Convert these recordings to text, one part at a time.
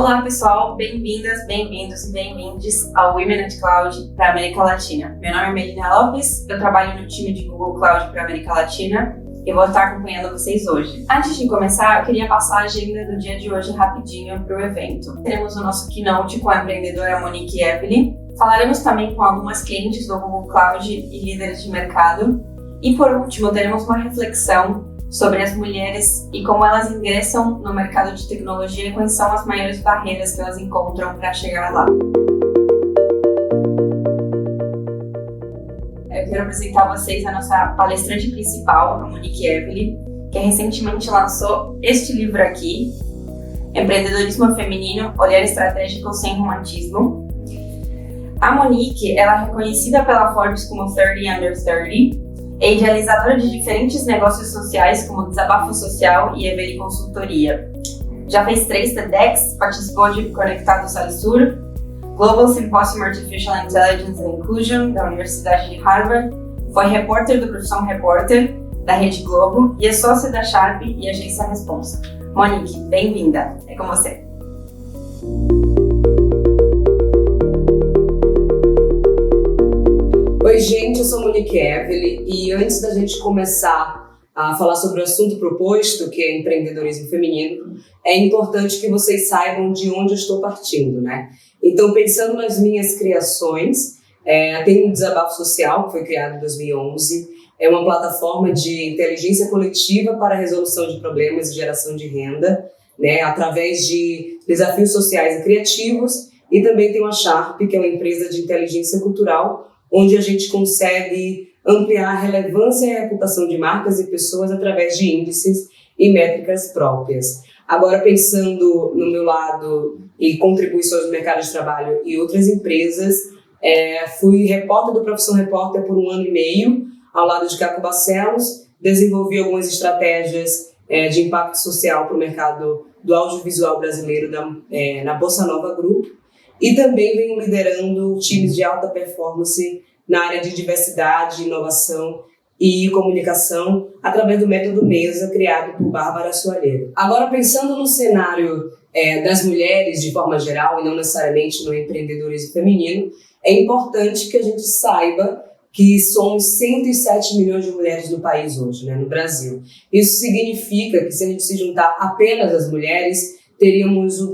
Olá pessoal, bem-vindas, bem-vindos e bem-vindes ao Women at Cloud para a América Latina. Meu nome é Melina Lopes, eu trabalho no time de Google Cloud para a América Latina e vou estar acompanhando vocês hoje. Antes de começar, eu queria passar a agenda do dia de hoje rapidinho para o evento. Teremos o nosso keynote com a empreendedora Monique Evelyn. Falaremos também com algumas clientes do Google Cloud e líderes de mercado. E por último, teremos uma reflexão sobre as mulheres e como elas ingressam no mercado de tecnologia e quais são as maiores barreiras que elas encontram para chegar lá. Eu quero apresentar a vocês a nossa palestrante principal, a Monique Evelyn, que recentemente lançou este livro aqui, Empreendedorismo Feminino, Olhar Estratégico Sem Romantismo. A Monique, ela é reconhecida pela Forbes como 30 Under 30, é idealizadora de diferentes negócios sociais, como Desabafo Social e Evelyn Consultoria. Já fez 3 TEDx, participou de Conectados ao Sur, Global Symposium Artificial Intelligence and Inclusion, da Universidade de Harvard, foi repórter do Profissão Repórter, da Rede Globo, e é sócia da Sharp e Agência Responsa. Monique, bem-vinda, é com você. Oi gente, eu sou Monique Evelyn e antes da gente começar a falar sobre o assunto proposto, que é empreendedorismo feminino, é importante que vocês saibam de onde eu estou partindo, né? Então, pensando nas minhas criações, tem um Desabafo Social, que foi criado em 2011, é uma plataforma de inteligência coletiva para a resolução de problemas e geração de renda, né, através de desafios sociais e criativos, e também tem a Sharp, que é uma empresa de inteligência cultural, onde a gente consegue ampliar a relevância e a reputação de marcas e pessoas através de índices e métricas próprias. Agora, pensando no meu lado e contribuições no mercado de trabalho e outras empresas, fui repórter do Profissão Repórter por 1 ano e meio, ao lado de Caco Barcelos, desenvolvi algumas estratégias de impacto social para o mercado do audiovisual brasileiro na Bossa Nova Group, e também venho liderando times de alta performance na área de diversidade, inovação e comunicação através do método MESA, criado por Bárbara Soalheiro. Agora, pensando no cenário das mulheres de forma geral e não necessariamente no empreendedorismo feminino, é importante que a gente saiba que somos 107 milhões de mulheres no país hoje, né, no Brasil. Isso significa que se a gente se juntar apenas as mulheres, seríamos o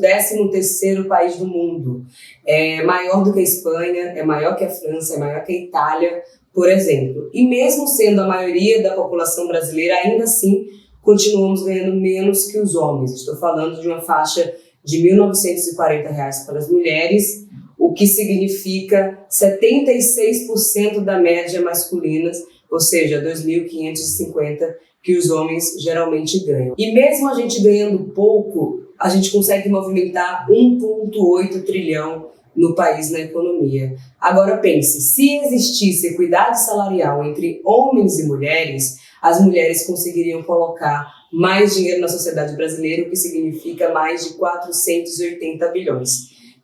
13º país do mundo. É maior do que a Espanha, é maior que a França, é maior que a Itália, por exemplo. E mesmo sendo a maioria da população brasileira, ainda assim, continuamos ganhando menos que os homens. Estou falando de uma faixa de R$ 1.940 para as mulheres, o que significa 76% da média masculina, ou seja, 2.550 que os homens geralmente ganham. E mesmo a gente ganhando pouco, a gente consegue movimentar 1,8 trilhão no país, na economia. Agora pense, se existisse equidade salarial entre homens e mulheres, as mulheres conseguiriam colocar mais dinheiro na sociedade brasileira, o que significa mais de 480 bilhões.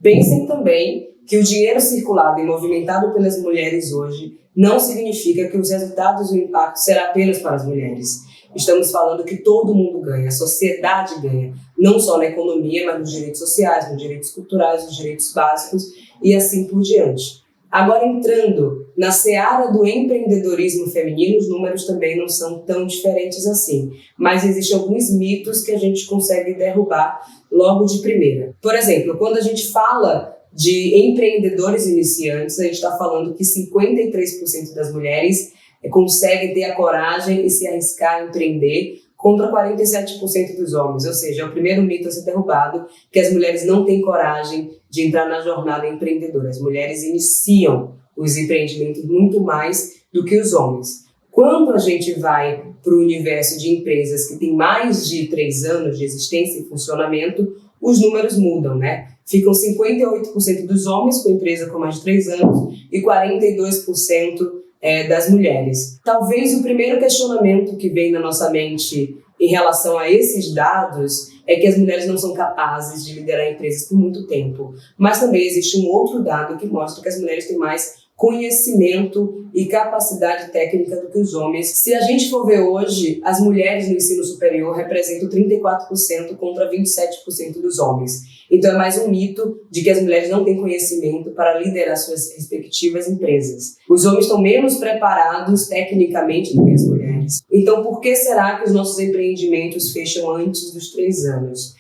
Pensem também que o dinheiro circulado e movimentado pelas mulheres hoje não significa que os resultados e o impacto será apenas para as mulheres. Estamos falando que todo mundo ganha, a sociedade ganha, não só na economia, mas nos direitos sociais, nos direitos culturais, nos direitos básicos e assim por diante. Agora, entrando na seara do empreendedorismo feminino, os números também não são tão diferentes assim, mas existem alguns mitos que a gente consegue derrubar logo de primeira. Por exemplo, quando a gente fala de empreendedores iniciantes, a gente está falando que 53% das mulheres conseguem ter a coragem e se arriscar a empreender contra 47% dos homens. Ou seja, é o primeiro mito a ser derrubado, que as mulheres não têm coragem de entrar na jornada empreendedora. As mulheres iniciam os empreendimentos muito mais do que os homens. Quando a gente vai para o universo de empresas que tem mais de 3 anos de existência e funcionamento, os números mudam, né? Ficam 58% dos homens com empresa com mais de 3 anos e 42% das mulheres. Talvez o primeiro questionamento que vem na nossa mente em relação a esses dados é que as mulheres não são capazes de liderar empresas por muito tempo. Mas também existe um outro dado que mostra que as mulheres têm mais conhecimento e capacidade técnica do que os homens. Se a gente for ver hoje, as mulheres no ensino superior representam 34% contra 27% dos homens. Então é mais um mito de que as mulheres não têm conhecimento para liderar suas respectivas empresas. Os homens estão menos preparados tecnicamente do que as mulheres. Então por que será que os nossos empreendimentos fecham antes dos 3 anos?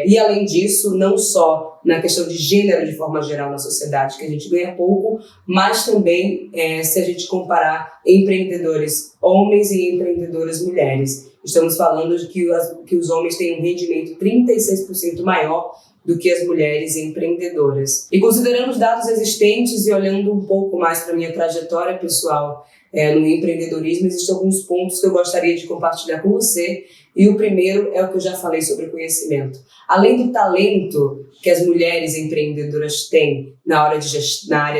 E além disso, não só na questão de gênero de forma geral na sociedade, que a gente ganha pouco, mas também se a gente comparar empreendedores homens e empreendedoras mulheres. Estamos falando de que os homens têm um rendimento 36% maior do que as mulheres empreendedoras. E considerando os dados existentes e olhando um pouco mais para a minha trajetória pessoal no empreendedorismo, existem alguns pontos que eu gostaria de compartilhar com você. E o primeiro é o que eu já falei sobre conhecimento. Além do talento que as mulheres empreendedoras têm na área de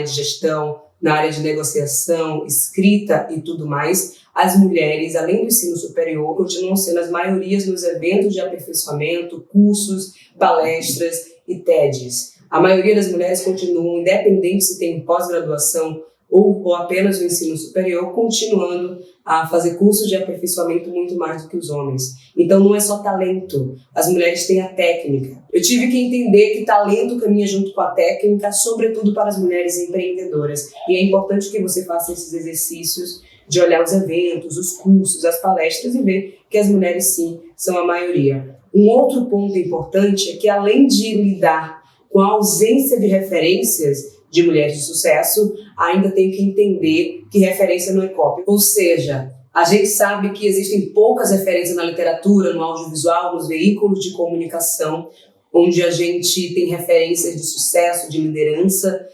gestão, na área de negociação, escrita e tudo mais, as mulheres, além do ensino superior, continuam sendo as maiorias nos eventos de aperfeiçoamento, cursos, palestras e TEDs. A maioria das mulheres continuam, independente se tem pós-graduação ou apenas o ensino superior, continuando a fazer cursos de aperfeiçoamento muito mais do que os homens. Então não é só talento, as mulheres têm a técnica. Eu tive que entender que talento caminha junto com a técnica, sobretudo para as mulheres empreendedoras. E é importante que você faça esses exercícios de olhar os eventos, os cursos, as palestras e ver que as mulheres sim são a maioria. Um outro ponto importante é que além de lidar com a ausência de referências de mulheres de sucesso, ainda tem que entender que referência não é cópia. Ou seja, a gente sabe que existem poucas referências na literatura, no audiovisual, nos veículos de comunicação, onde a gente tem referências de sucesso, de liderança,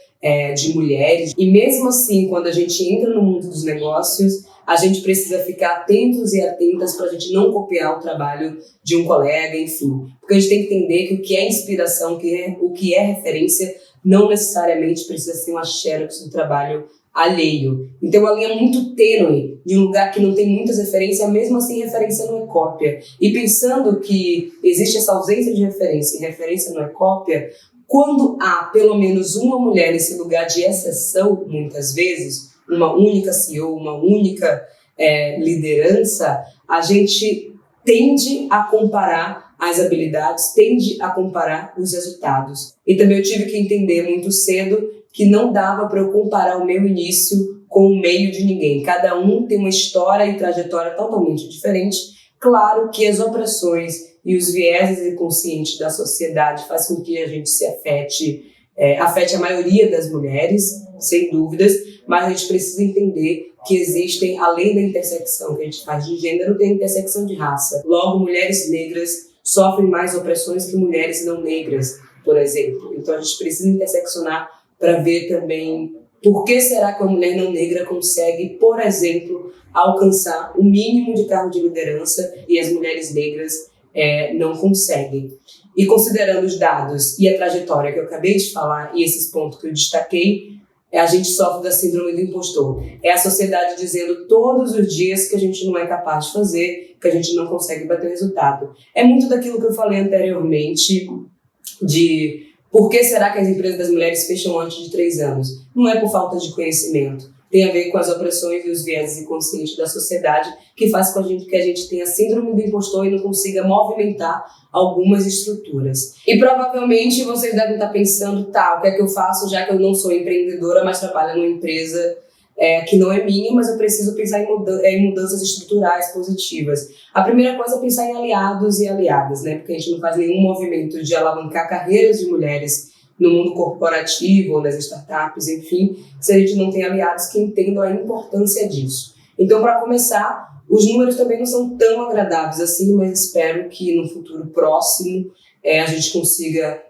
de mulheres. E mesmo assim, quando a gente entra no mundo dos negócios, a gente precisa ficar atentos e atentas para a gente não copiar o trabalho de um colega, enfim. Porque a gente tem que entender que o que é inspiração, o que é referência, não necessariamente precisa ser uma xerox do trabalho alheio. Então, uma linha muito tênue de um lugar que não tem muitas referências, mesmo assim, referência não é cópia. E pensando que existe essa ausência de referência e referência não é cópia, quando há pelo menos uma mulher nesse lugar de exceção, muitas vezes, uma única CEO, uma única liderança, a gente tende a comparar as habilidades, tende a comparar os resultados. E também eu tive que entender muito cedo que não dava para eu comparar o meu início com o meio de ninguém. Cada um tem uma história e trajetória totalmente diferente. Claro que as opressões e os vieses inconscientes da sociedade fazem com que a gente se afete a maioria das mulheres, sem dúvidas, mas a gente precisa entender que existem, além da intersecção que a gente faz de gênero, tem a intersecção de raça. Logo, mulheres negras sofrem mais opressões que mulheres não negras, por exemplo. Então a gente precisa interseccionar para ver também por que será que uma mulher não negra consegue, por exemplo, alcançar o mínimo de cargo de liderança e as mulheres negras não conseguem. E considerando os dados e a trajetória que eu acabei de falar e esses pontos que eu destaquei, a gente sofre da síndrome do impostor. É a sociedade dizendo todos os dias que a gente não é capaz de fazer, que a gente não consegue bater o resultado. É muito daquilo que eu falei anteriormente de por que será que as empresas das mulheres fecham antes de 3 anos. Não é por falta de conhecimento. Tem a ver com as opressões e os vieses inconscientes da sociedade que faz com que a gente tenha síndrome do impostor e não consiga movimentar algumas estruturas. E provavelmente vocês devem estar pensando, o que é que eu faço já que eu não sou empreendedora, mas trabalho numa empresa que não é minha, mas eu preciso pensar em mudanças estruturais positivas. A primeira coisa é pensar em aliados e aliadas, né? Porque a gente não faz nenhum movimento de alavancar carreiras de mulheres no mundo corporativo ou nas startups, enfim, se a gente não tem aliados que entendam a importância disso. Então, para começar, os números também não são tão agradáveis assim, mas espero que no futuro próximo a gente consiga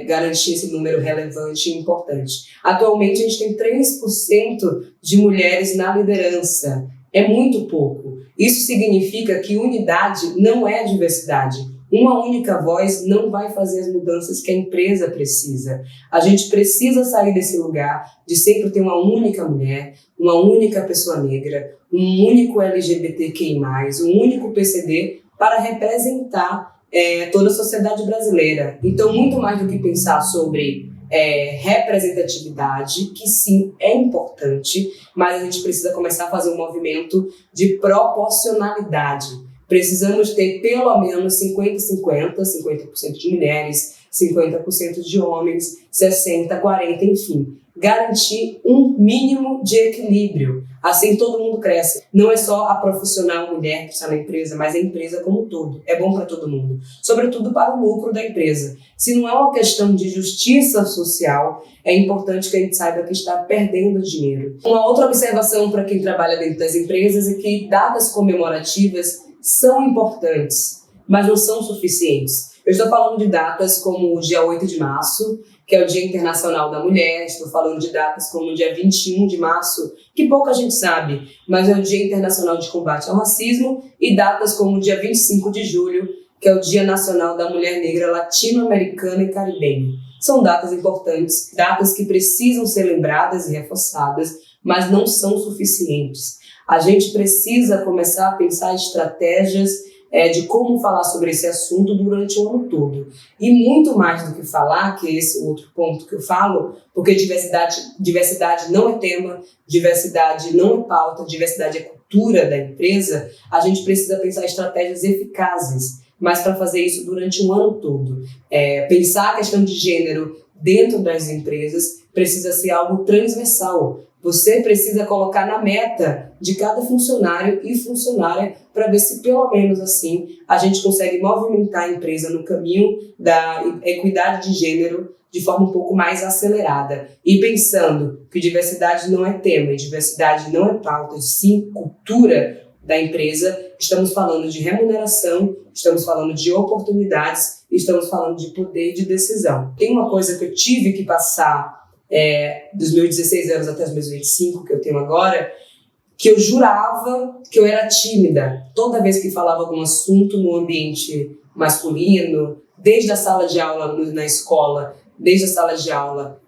garantir esse número relevante e importante. Atualmente, a gente tem 3% de mulheres na liderança. É muito pouco. Isso significa que unidade não é diversidade. Uma única voz não vai fazer as mudanças que a empresa precisa. A gente precisa sair desse lugar de sempre ter uma única mulher, uma única pessoa negra, um único LGBTQI+, um único PCD para representar toda a sociedade brasileira. Então, muito mais do que pensar sobre representatividade, que sim, é importante, mas a gente precisa começar a fazer um movimento de proporcionalidade. Precisamos ter pelo menos 50-50, 50% de mulheres, 50% de homens, 60%, 40%, enfim. Garantir um mínimo de equilíbrio. Assim todo mundo cresce. Não é só a profissional mulher que está na empresa, mas a empresa como um todo. É bom para todo mundo. Sobretudo para o lucro da empresa. Se não é uma questão de justiça social, é importante que a gente saiba que está perdendo dinheiro. Uma outra observação para quem trabalha dentro das empresas é que datas comemorativas são importantes, mas não são suficientes. Eu estou falando de datas como o dia 8 de março, que é o Dia Internacional da Mulher. Estou falando de datas como o dia 21 de março, que pouca gente sabe, mas é o Dia Internacional de Combate ao Racismo, e datas como o dia 25 de julho, que é o Dia Nacional da Mulher Negra Latino-Americana e Caribenha. São datas importantes, datas que precisam ser lembradas e reforçadas, mas não são suficientes. A gente precisa começar a pensar estratégias de como falar sobre esse assunto durante o ano todo. E muito mais do que falar, que é esse outro ponto que eu falo, porque diversidade não é tema, diversidade não é pauta, diversidade é cultura da empresa, a gente precisa pensar estratégias eficazes, mas para fazer isso durante o ano todo. Pensar a questão de gênero dentro das empresas precisa ser algo transversal. Você precisa colocar na meta de cada funcionário e funcionária para ver se, pelo menos assim, a gente consegue movimentar a empresa no caminho da equidade de gênero de forma um pouco mais acelerada. E pensando que diversidade não é tema, e diversidade não é pauta, sim cultura da empresa, estamos falando de remuneração, estamos falando de oportunidades, estamos falando de poder de decisão. Tem uma coisa que eu tive que passar dos meus 16 anos até os meus 25, que eu tenho agora, que eu jurava que eu era tímida. Toda vez que falava algum assunto no ambiente masculino, desde a sala de aula na escola, desde a sala de aula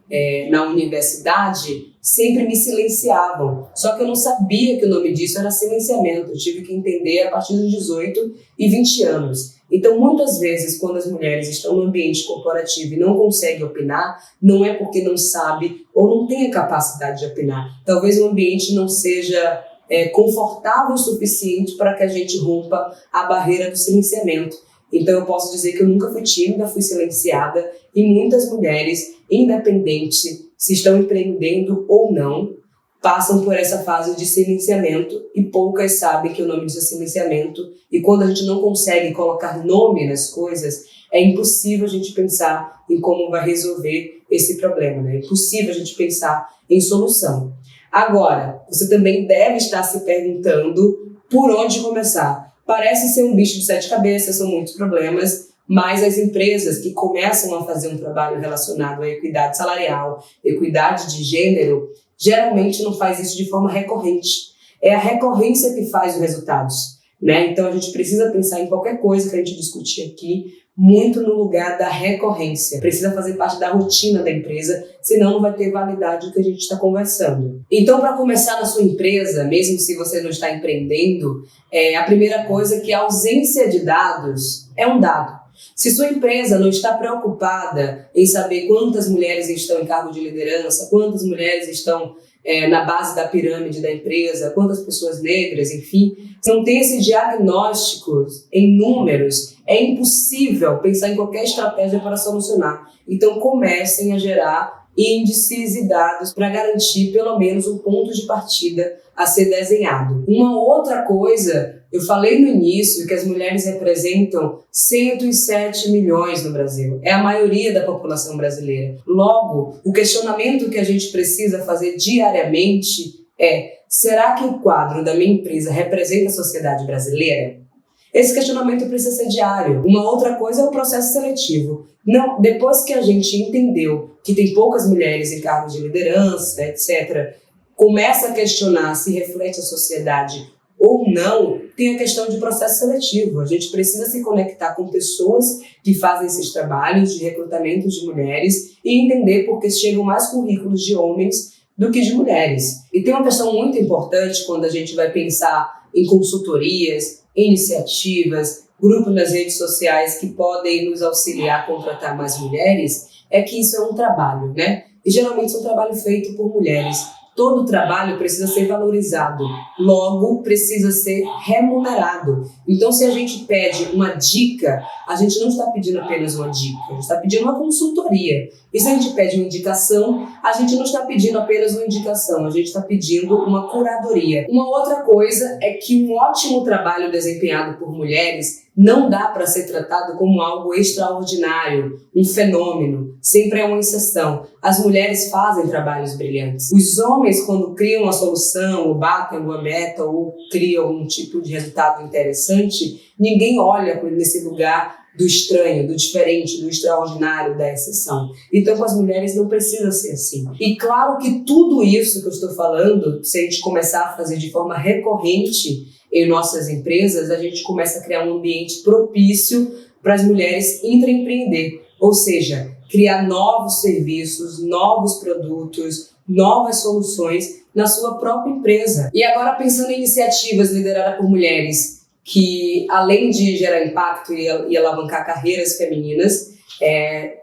na universidade, sempre me silenciavam. Só que eu não sabia que o nome disso era silenciamento. Eu tive que entender a partir dos 18 e 20 anos. Então, muitas vezes, quando as mulheres estão no ambiente corporativo e não conseguem opinar, não é porque não sabe ou não tem a capacidade de opinar. Talvez o ambiente não seja confortável o suficiente para que a gente rompa a barreira do silenciamento. Então, eu posso dizer que eu nunca fui tímida, fui silenciada, e muitas mulheres, independente se estão empreendendo ou não, passam por essa fase de silenciamento, e poucas sabem que o nome disso é silenciamento. E quando a gente não consegue colocar nome nas coisas, é impossível a gente pensar em como vai resolver esse problema, né? É impossível a gente pensar em solução. Agora, você também deve estar se perguntando por onde começar. Parece ser um bicho de 7 cabeças, são muitos problemas, mas as empresas que começam a fazer um trabalho relacionado à equidade salarial, equidade de gênero, geralmente não faz isso de forma recorrente. É a recorrência que faz os resultados, né? Então a gente precisa pensar em qualquer coisa que a gente discutir aqui, muito no lugar da recorrência. Precisa fazer parte da rotina da empresa, senão não vai ter validade o que a gente está conversando. Então, para começar na sua empresa, mesmo se você não está empreendendo, a primeira coisa é que a ausência de dados é um dado. Se sua empresa não está preocupada em saber quantas mulheres estão em cargo de liderança, quantas mulheres estão na base da pirâmide da empresa, quantas pessoas negras, enfim, se não tem esse diagnóstico em números, é impossível pensar em qualquer estratégia para solucionar. Então, comecem a gerar índices e dados para garantir pelo menos um ponto de partida a ser desenhado. Uma outra coisa, eu falei no início que as mulheres representam 107 milhões no Brasil. É a maioria da população brasileira. Logo, o questionamento que a gente precisa fazer diariamente é: será que o quadro da minha empresa representa a sociedade brasileira? Esse questionamento precisa ser diário. Uma outra coisa é o processo seletivo. Não, depois que a gente entendeu que tem poucas mulheres em cargos de liderança, etc., começa a questionar se reflete a sociedade ou não, tem a questão de processo seletivo. A gente precisa se conectar com pessoas que fazem esses trabalhos de recrutamento de mulheres e entender por que chegam mais currículos de homens do que de mulheres. E tem uma questão muito importante quando a gente vai pensar em consultorias, iniciativas, grupos nas redes sociais que podem nos auxiliar a contratar mais mulheres, é que isso é um trabalho, né? E geralmente é um trabalho feito por mulheres. Todo trabalho precisa ser valorizado, logo precisa ser remunerado. Então, se a gente pede uma dica, a gente não está pedindo apenas uma dica, a gente está pedindo uma consultoria. E se a gente pede uma indicação, a gente não está pedindo apenas uma indicação, a gente está pedindo uma curadoria. Uma outra coisa é que um ótimo trabalho desempenhado por mulheres não dá para ser tratado como algo extraordinário, um fenômeno. Sempre é uma exceção. As mulheres fazem trabalhos brilhantes. Os homens, quando criam uma solução, ou batem uma meta, ou criam um tipo de resultado interessante, ninguém olha nesse lugar do estranho, do diferente, do extraordinário, da exceção. Então, com as mulheres não precisa ser assim. E claro que tudo isso que eu estou falando, se a gente começar a fazer de forma recorrente em nossas empresas, a gente começa a criar um ambiente propício para as mulheres intraempreender. Ou seja, criar novos serviços, novos produtos, novas soluções na sua própria empresa. E agora, pensando em iniciativas lideradas por mulheres, que além de gerar impacto e alavancar carreiras femininas,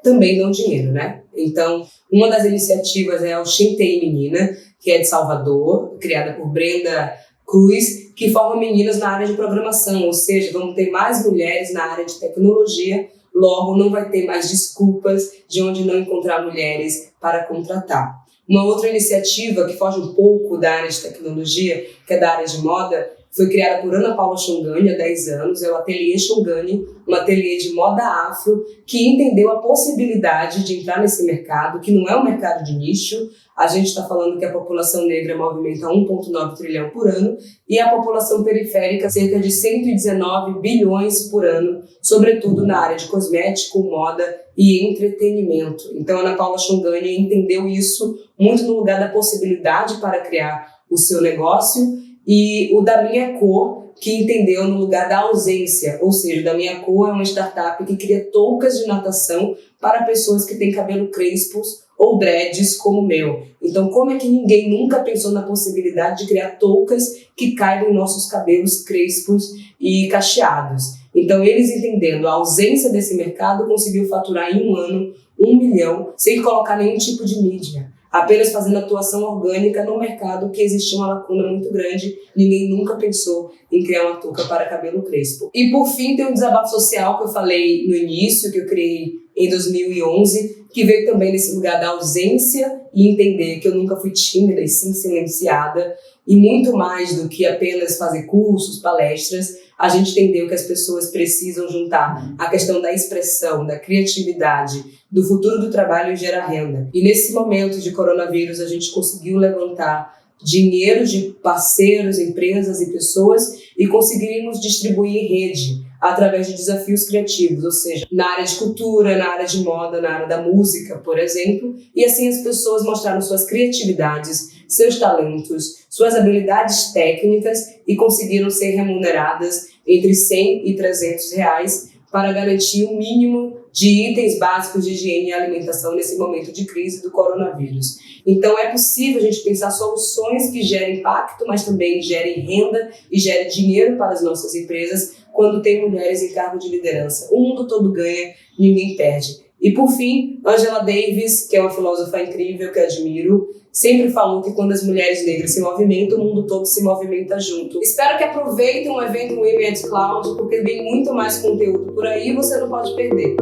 também dão dinheiro, né? Então, uma das iniciativas é o Shintei Menina, que é de Salvador, criada por Brenda Cruz, que forma meninas na área de programação, ou seja, vamos ter mais mulheres na área de tecnologia, logo não vai ter mais desculpas de onde não encontrar mulheres para contratar. Uma outra iniciativa que foge um pouco da área de tecnologia, que é da área de moda, foi criada por Ana Paula Xongani há 10 anos, é o Ateliê Xongani, um ateliê de moda afro, que entendeu a possibilidade de entrar nesse mercado, que não é um mercado de nicho. A gente está falando que a população negra movimenta 1,9 trilhão por ano e a população periférica cerca de 119 bilhões por ano, sobretudo na área de cosmético, moda e entretenimento. Então, a Ana Paula Xongani entendeu isso muito no lugar da possibilidade para criar o seu negócio, e o Da Minha Cor, que entendeu no lugar da ausência, ou seja, Da Minha Cor é uma startup que cria toucas de natação para pessoas que têm cabelo crespos ou dreads como o meu. Então, como é que ninguém nunca pensou na possibilidade de criar toucas que caibam em nossos cabelos crespos e cacheados? Então, eles entendendo a ausência desse mercado, conseguiu faturar em um ano 1 milhão, sem colocar nenhum tipo de mídia, apenas fazendo atuação orgânica no mercado que existia uma lacuna muito grande. Ninguém nunca pensou em criar uma touca para cabelo crespo. E por fim, tem um desabafo social que eu falei no início, que eu criei em 2011, que veio também nesse lugar da ausência e entender que eu nunca fui tímida e sim silenciada, e muito mais do que apenas fazer cursos, palestras, a gente entendeu que as pessoas precisam juntar a questão da expressão, da criatividade, do futuro do trabalho e gerar renda. E nesse momento de coronavírus, a gente conseguiu levantar dinheiro de parceiros, empresas e pessoas e conseguimos distribuir em rede através de desafios criativos, ou seja, na área de cultura, na área de moda, na área da música, por exemplo, e assim as pessoas mostraram suas criatividades, seus talentos, suas habilidades técnicas e conseguiram ser remuneradas entre 100 e 300 reais para garantir o mínimo de itens básicos de higiene e alimentação nesse momento de crise do coronavírus. Então é possível a gente pensar soluções que gerem impacto, mas também gerem renda e gerem dinheiro para as nossas empresas quando tem mulheres em cargo de liderança. O mundo todo ganha, ninguém perde. E por fim, Angela Davis, que é uma filósofa incrível que admiro, sempre falou que quando as mulheres negras se movimentam, o mundo todo se movimenta junto. Espero que aproveitem o evento Women at Cloud, porque vem muito mais conteúdo por aí e você não pode perder.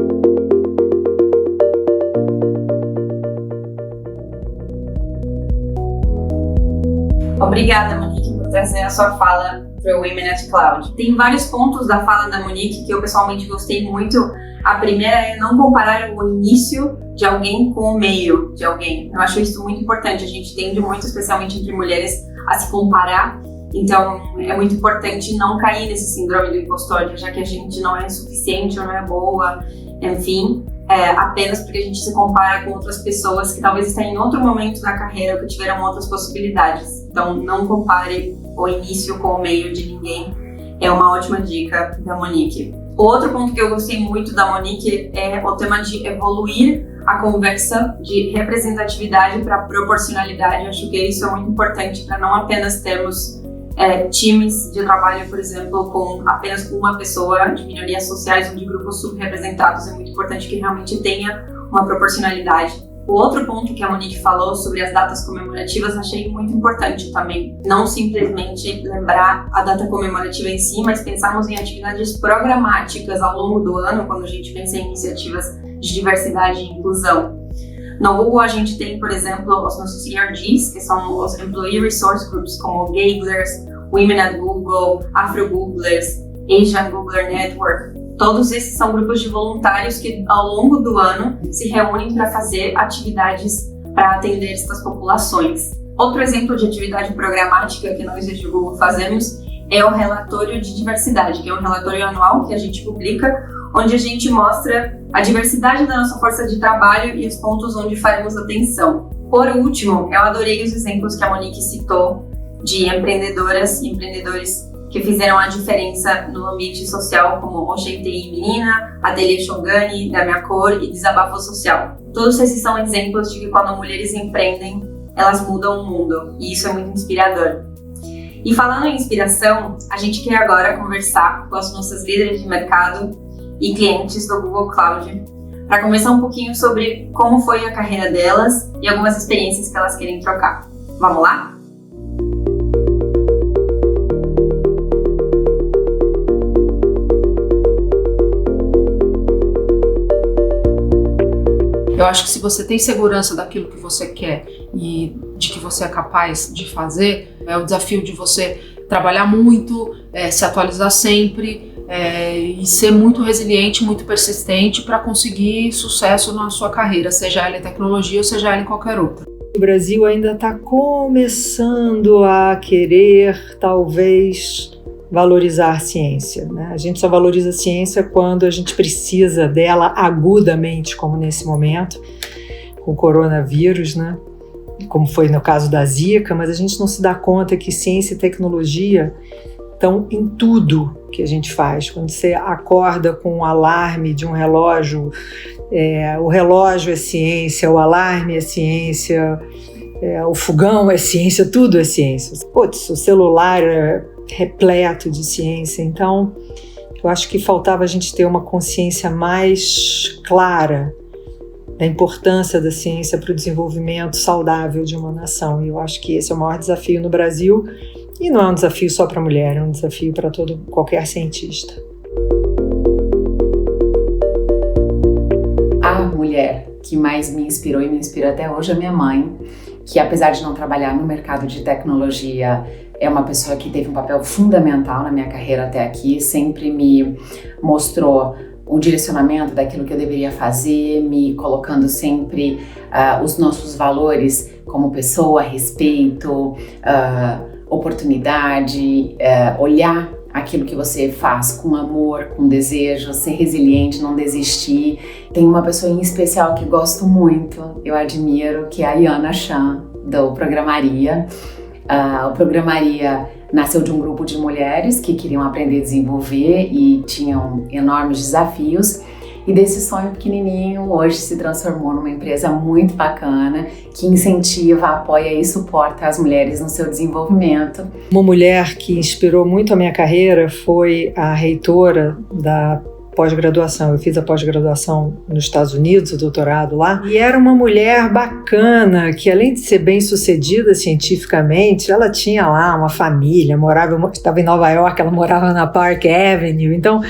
Obrigada, Monique, por trazer a sua fala para o Women at Cloud. Tem vários pontos da fala da Monique que eu pessoalmente gostei muito. A primeira é não comparar o início de alguém com o meio de alguém. Eu acho isso muito importante. A gente tende muito, especialmente entre mulheres, a se comparar. Então, é muito importante não cair nesse síndrome do impostor, já que a gente não é suficiente ou não é boa, enfim, apenas porque a gente se compara com outras pessoas que talvez estejam em outro momento da carreira ou que tiveram outras possibilidades. Então, não compare o início com o meio de ninguém. É uma ótima dica da Monique. Outro ponto que eu gostei muito da Monique é o tema de evoluir a conversa de representatividade para proporcionalidade. Eu acho que isso é muito importante para não apenas termos times de trabalho, por exemplo, com apenas uma pessoa de minorias sociais ou de grupos subrepresentados. É muito importante que realmente tenha uma proporcionalidade. O outro ponto que a Monique falou sobre as datas comemorativas, achei muito importante também. Não simplesmente lembrar a data comemorativa em si, mas pensarmos em atividades programáticas ao longo do ano, quando a gente pensa em iniciativas de diversidade e inclusão. No Google a gente tem, por exemplo, os nossos ERGs, que são os Employee Resource Groups, como Gigglers, Women at Google, Afro-Googlers, Asian Googler Network. Todos esses são grupos de voluntários que, ao longo do ano, se reúnem para fazer atividades para atender essas populações. Outro exemplo de atividade programática que nós do Google fazemos é o relatório de diversidade, que é um relatório anual que a gente publica, onde a gente mostra a diversidade da nossa força de trabalho e os pontos onde faremos atenção. Por último, eu adorei os exemplos que a Monique citou de empreendedoras e empreendedores que fizeram a diferença no ambiente social, como Oxentei Menina, Ateliê Shogani, Da Minha Cor e Desabafo Social. Todos esses são exemplos de que quando mulheres empreendem, elas mudam o mundo, e isso é muito inspirador. E falando em inspiração, a gente quer agora conversar com as nossas líderes de mercado e clientes do Google Cloud, para conversar um pouquinho sobre como foi a carreira delas e algumas experiências que elas querem trocar. Vamos lá? Eu acho que se você tem segurança daquilo que você quer e de que você é capaz de fazer, é o desafio de você trabalhar muito, se atualizar sempre e ser muito resiliente, muito persistente para conseguir sucesso na sua carreira, seja ela em tecnologia ou seja ela em qualquer outra. O Brasil ainda está começando a querer, talvez, valorizar a ciência, né? A gente só valoriza a ciência quando a gente precisa dela agudamente, como nesse momento, com o coronavírus, né? Como foi no caso da Zika, mas a gente não se dá conta que ciência e tecnologia estão em tudo que a gente faz. Quando você acorda com um alarme de um relógio, o relógio é ciência, o alarme é ciência, o fogão é ciência, tudo é ciência. Putz, o celular é repleto de ciência. Então, eu acho que faltava a gente ter uma consciência mais clara da importância da ciência para o desenvolvimento saudável de uma nação. E eu acho que esse é o maior desafio no Brasil. E não é um desafio só para a mulher, é um desafio para qualquer cientista. A mulher que mais me inspirou e me inspira até hoje é minha mãe, que apesar de não trabalhar no mercado de tecnologia, é uma pessoa que teve um papel fundamental na minha carreira até aqui, sempre me mostrou o direcionamento daquilo que eu deveria fazer, me colocando sempre os nossos valores como pessoa, respeito, oportunidade, olhar aquilo que você faz com amor, com desejo, ser resiliente, não desistir. Tem uma pessoa em especial que gosto muito, eu admiro, que é a Yana Chan, do Programaria. O Programaria nasceu de um grupo de mulheres que queriam aprender a desenvolver e tinham enormes desafios. E desse sonho pequenininho, hoje se transformou numa empresa muito bacana, que incentiva, apoia e suporta as mulheres no seu desenvolvimento. Uma mulher que inspirou muito a minha carreira foi a reitora da pós-graduação. Eu fiz a pós-graduação nos Estados Unidos, o doutorado lá, e era uma mulher bacana, que além de ser bem sucedida cientificamente, ela tinha lá uma família, estava em Nova York, ela morava na Park Avenue, então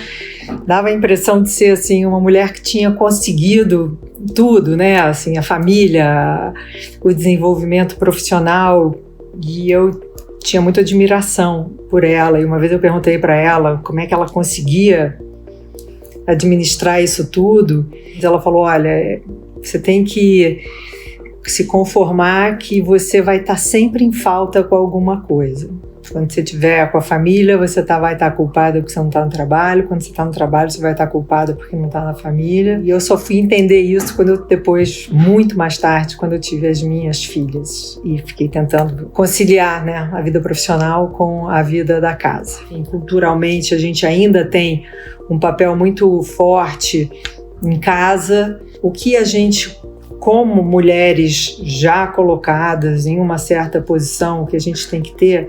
dava a impressão de ser assim, uma mulher que tinha conseguido tudo, né? Assim, a família, o desenvolvimento profissional, e eu tinha muita admiração por ela. E uma vez eu perguntei para ela como é que ela conseguia administrar isso tudo. Ela falou: olha, você tem que se conformar que você vai estar sempre em falta com alguma coisa. Quando você estiver com a família, você vai estar culpada porque você não está no trabalho. Quando você está no trabalho, você vai estar culpada porque não está na família. E eu só fui entender isso depois, muito mais tarde, quando eu tive as minhas filhas. E fiquei tentando conciliar, né, a vida profissional com a vida da casa. E, culturalmente, a gente ainda tem um papel muito forte em casa. O que a gente, como mulheres já colocadas em uma certa posição, que a gente tem que ter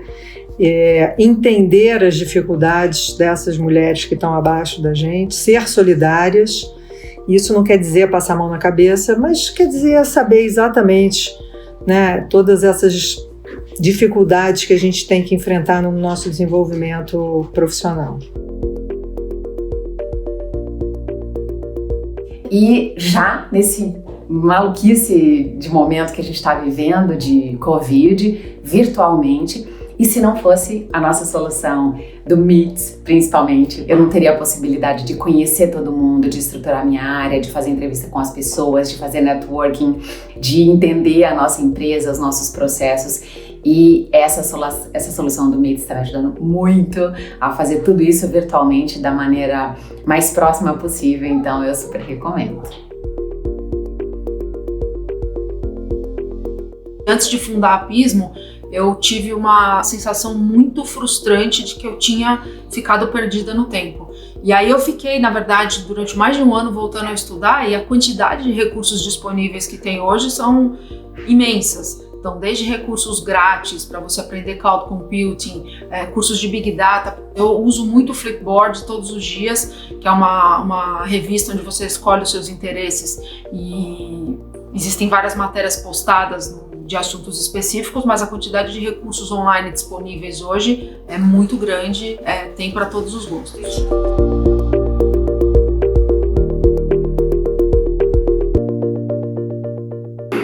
entender as dificuldades dessas mulheres que estão abaixo da gente, ser solidárias Isso não quer dizer passar a mão na cabeça, mas quer dizer saber exatamente, né, todas essas dificuldades que a gente tem que enfrentar no nosso desenvolvimento profissional. E já nesse maluquice de momento que a gente está vivendo de Covid, virtualmente, e se não fosse a nossa solução do Meet, principalmente, eu não teria a possibilidade de conhecer todo mundo, de estruturar minha área, de fazer entrevista com as pessoas, de fazer networking, de entender a nossa empresa, os nossos processos. E essa solução do Meet está me ajudando muito a fazer tudo isso virtualmente da maneira mais próxima possível, então eu super recomendo. Antes de fundar a Pismo, eu tive uma sensação muito frustrante de que eu tinha ficado perdida no tempo. E aí eu fiquei, na verdade, durante mais de um ano voltando a estudar, e a quantidade de recursos disponíveis que tem hoje são imensas. Então, desde recursos grátis para você aprender cloud computing, cursos de Big Data. Eu uso muito o Flipboard todos os dias, que é uma revista onde você escolhe os seus interesses e existem várias matérias postadas de assuntos específicos, mas a quantidade de recursos online disponíveis hoje é muito grande, tem para todos os gostos.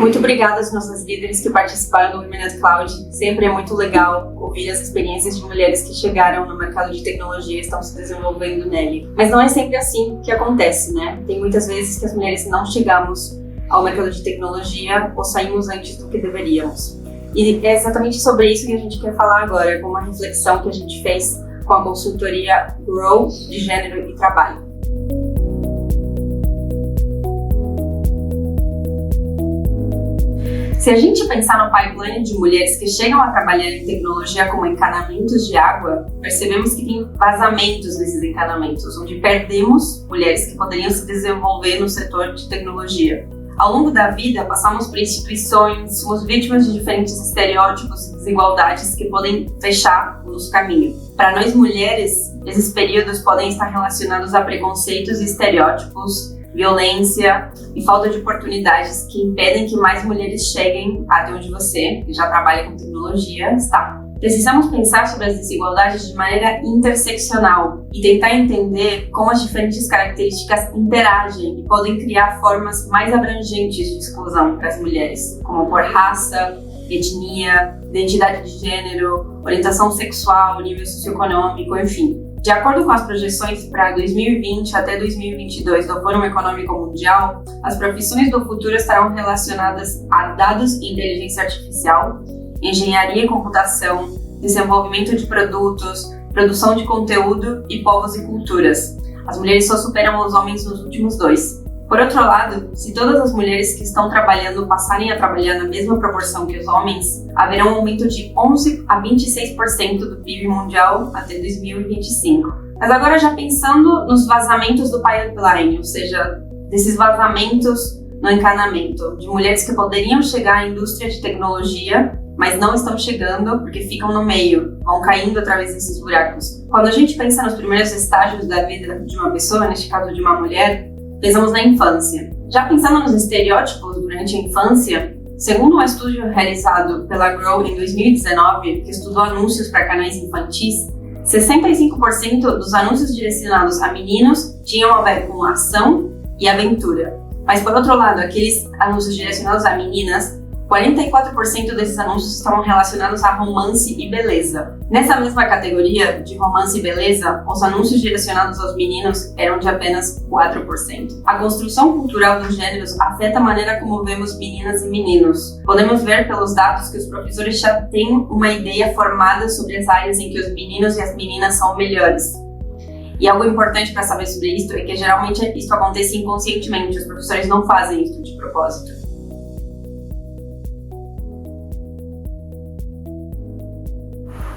Muito obrigada às nossas líderes que participaram do Women at Cloud. Sempre é muito legal ouvir as experiências de mulheres que chegaram no mercado de tecnologia e estão se desenvolvendo nele. Mas não é sempre assim que acontece, né? Tem muitas vezes que as mulheres não chegamos ao mercado de tecnologia ou saímos antes do que deveríamos. E é exatamente sobre isso que a gente quer falar agora, com uma reflexão que a gente fez com a consultoria Grow de Gênero e Trabalho. Se a gente pensar no pipeline de mulheres que chegam a trabalhar em tecnologia como encanamentos de água, percebemos que tem vazamentos nesses encanamentos, onde perdemos mulheres que poderiam se desenvolver no setor de tecnologia. Ao longo da vida, passamos por instituições, somos vítimas de diferentes estereótipos e desigualdades que podem fechar o nosso caminho. Para nós mulheres, esses períodos podem estar relacionados a preconceitos e estereótipos, violência e falta de oportunidades que impedem que mais mulheres cheguem até onde você, que já trabalha com tecnologia, está. Precisamos pensar sobre as desigualdades de maneira interseccional e tentar entender como as diferentes características interagem e podem criar formas mais abrangentes de exclusão para as mulheres, como por raça, etnia, identidade de gênero, orientação sexual, nível socioeconômico, enfim. De acordo com as projeções para 2020 até 2022 do Fórum Econômico Mundial, as profissões do futuro estarão relacionadas a dados e inteligência artificial, engenharia e computação, desenvolvimento de produtos, produção de conteúdo e povos e culturas. As mulheres só superam os homens nos últimos 2. Por outro lado, se todas as mulheres que estão trabalhando passarem a trabalhar na mesma proporção que os homens, haverá um aumento de 11 a 26% do PIB mundial até 2025. Mas agora já pensando nos vazamentos do pipeline, ou seja, desses vazamentos no encanamento, de mulheres que poderiam chegar à indústria de tecnologia, mas não estão chegando porque ficam no meio, vão caindo através desses buracos. Quando a gente pensa nos primeiros estágios da vida de uma pessoa, neste caso de uma mulher, pensamos na infância. Já pensando nos estereótipos durante a infância, segundo um estudo realizado pela Grow em 2019, que estudou anúncios para canais infantis, 65% dos anúncios direcionados a meninos tinham a ver com ação e aventura. Mas, por outro lado, aqueles anúncios direcionados a meninas, 44% desses anúncios estavam relacionados a romance e beleza. Nessa mesma categoria de romance e beleza, os anúncios direcionados aos meninos eram de apenas 4%. A construção cultural dos gêneros afeta a maneira como vemos meninas e meninos. Podemos ver pelos dados que os professores já têm uma ideia formada sobre as áreas em que os meninos e as meninas são melhores. E algo importante para saber sobre isso é que geralmente isso acontece inconscientemente, os professores não fazem isso de propósito.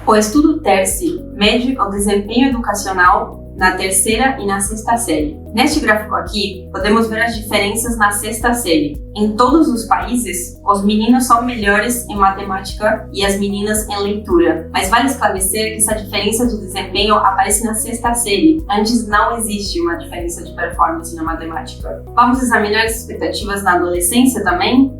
O estudo TERCE mede o desempenho educacional na terceira e na sexta série. Neste gráfico aqui, podemos ver as diferenças na sexta série. Em todos os países, os meninos são melhores em matemática e as meninas em leitura. Mas vale esclarecer que essa diferença de desempenho aparece na sexta série. Antes não existe uma diferença de performance na matemática. Vamos examinar as expectativas na adolescência também?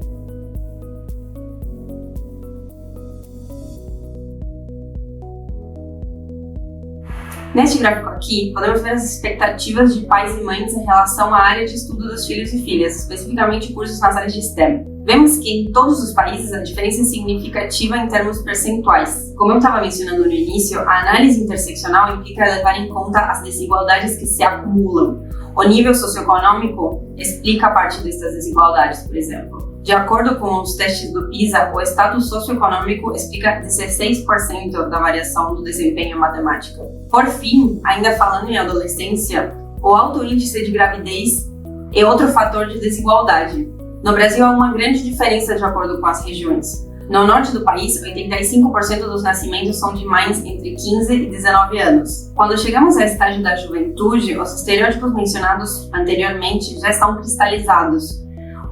Neste gráfico aqui, podemos ver as expectativas de pais e mães em relação à área de estudo dos filhos e filhas, especificamente cursos nas áreas de STEM. Vemos que em todos os países a diferença é significativa em termos percentuais. Como eu estava mencionando no início, a análise interseccional implica levar em conta as desigualdades que se acumulam. O nível socioeconômico explica parte dessas desigualdades, por exemplo. De acordo com os testes do PISA, o status socioeconômico explica 16% da variação do desempenho em matemática. Por fim, ainda falando em adolescência, o alto índice de gravidez é outro fator de desigualdade. No Brasil há uma grande diferença de acordo com as regiões. No norte do país, 85% dos nascimentos são de mães entre 15 e 19 anos. Quando chegamos ao estágio da juventude, os estereótipos mencionados anteriormente já estão cristalizados.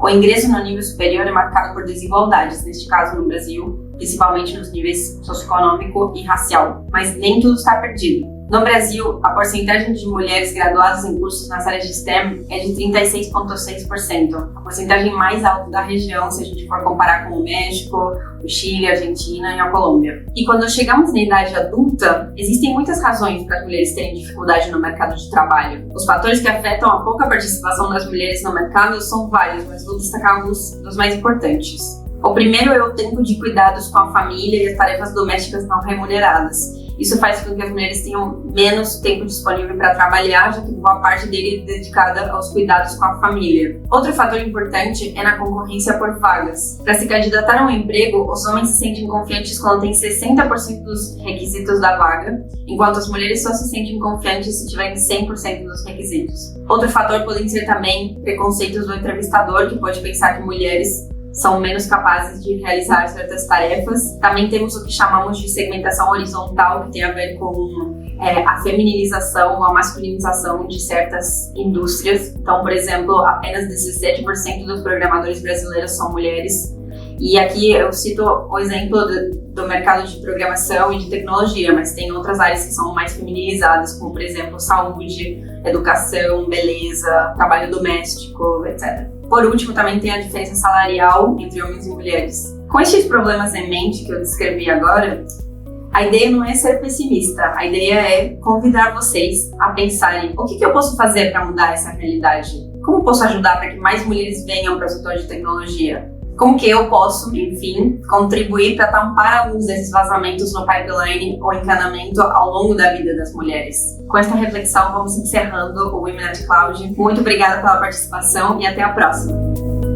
O ingresso no nível superior é marcado por desigualdades, neste caso no Brasil, principalmente nos níveis socioeconômico e racial, mas nem tudo está perdido. No Brasil, a porcentagem de mulheres graduadas em cursos nas áreas de STEM é de 36,6%, a porcentagem mais alta da região se a gente for comparar com o México, o Chile, a Argentina e a Colômbia. E quando chegamos na idade adulta, existem muitas razões para as mulheres terem dificuldade no mercado de trabalho. Os fatores que afetam a pouca participação das mulheres no mercado são vários, mas vou destacar alguns dos mais importantes. O primeiro é o tempo de cuidados com a família e as tarefas domésticas não remuneradas. Isso faz com que as mulheres tenham menos tempo disponível para trabalhar, já que boa parte dele é dedicada aos cuidados com a família. Outro fator importante é na concorrência por vagas. Para se candidatar a um emprego, os homens se sentem confiantes quando têm 60% dos requisitos da vaga, enquanto as mulheres só se sentem confiantes se tiverem 100% dos requisitos. Outro fator podem ser também preconceitos do entrevistador, que pode pensar que mulheres são menos capazes de realizar certas tarefas. Também temos o que chamamos de segmentação horizontal, que tem a ver com a femininização ou a masculinização de certas indústrias. Então, por exemplo, apenas 17% dos programadores brasileiros são mulheres. E aqui eu cito o exemplo do mercado de programação e de tecnologia, mas tem outras áreas que são mais feminizadas, como, por exemplo, saúde, educação, beleza, trabalho doméstico, etc. Por último, também tem a diferença salarial entre homens e mulheres. Com estes problemas em mente que eu descrevi agora, a ideia não é ser pessimista, a ideia é convidar vocês a pensarem o que eu posso fazer para mudar essa realidade? Como posso ajudar para que mais mulheres venham para o setor de tecnologia? Como que eu posso, enfim, contribuir para tampar alguns desses vazamentos no pipeline ou encanamento ao longo da vida das mulheres? Com esta reflexão, vamos encerrando o Women at Cloud. Muito obrigada pela participação e até a próxima!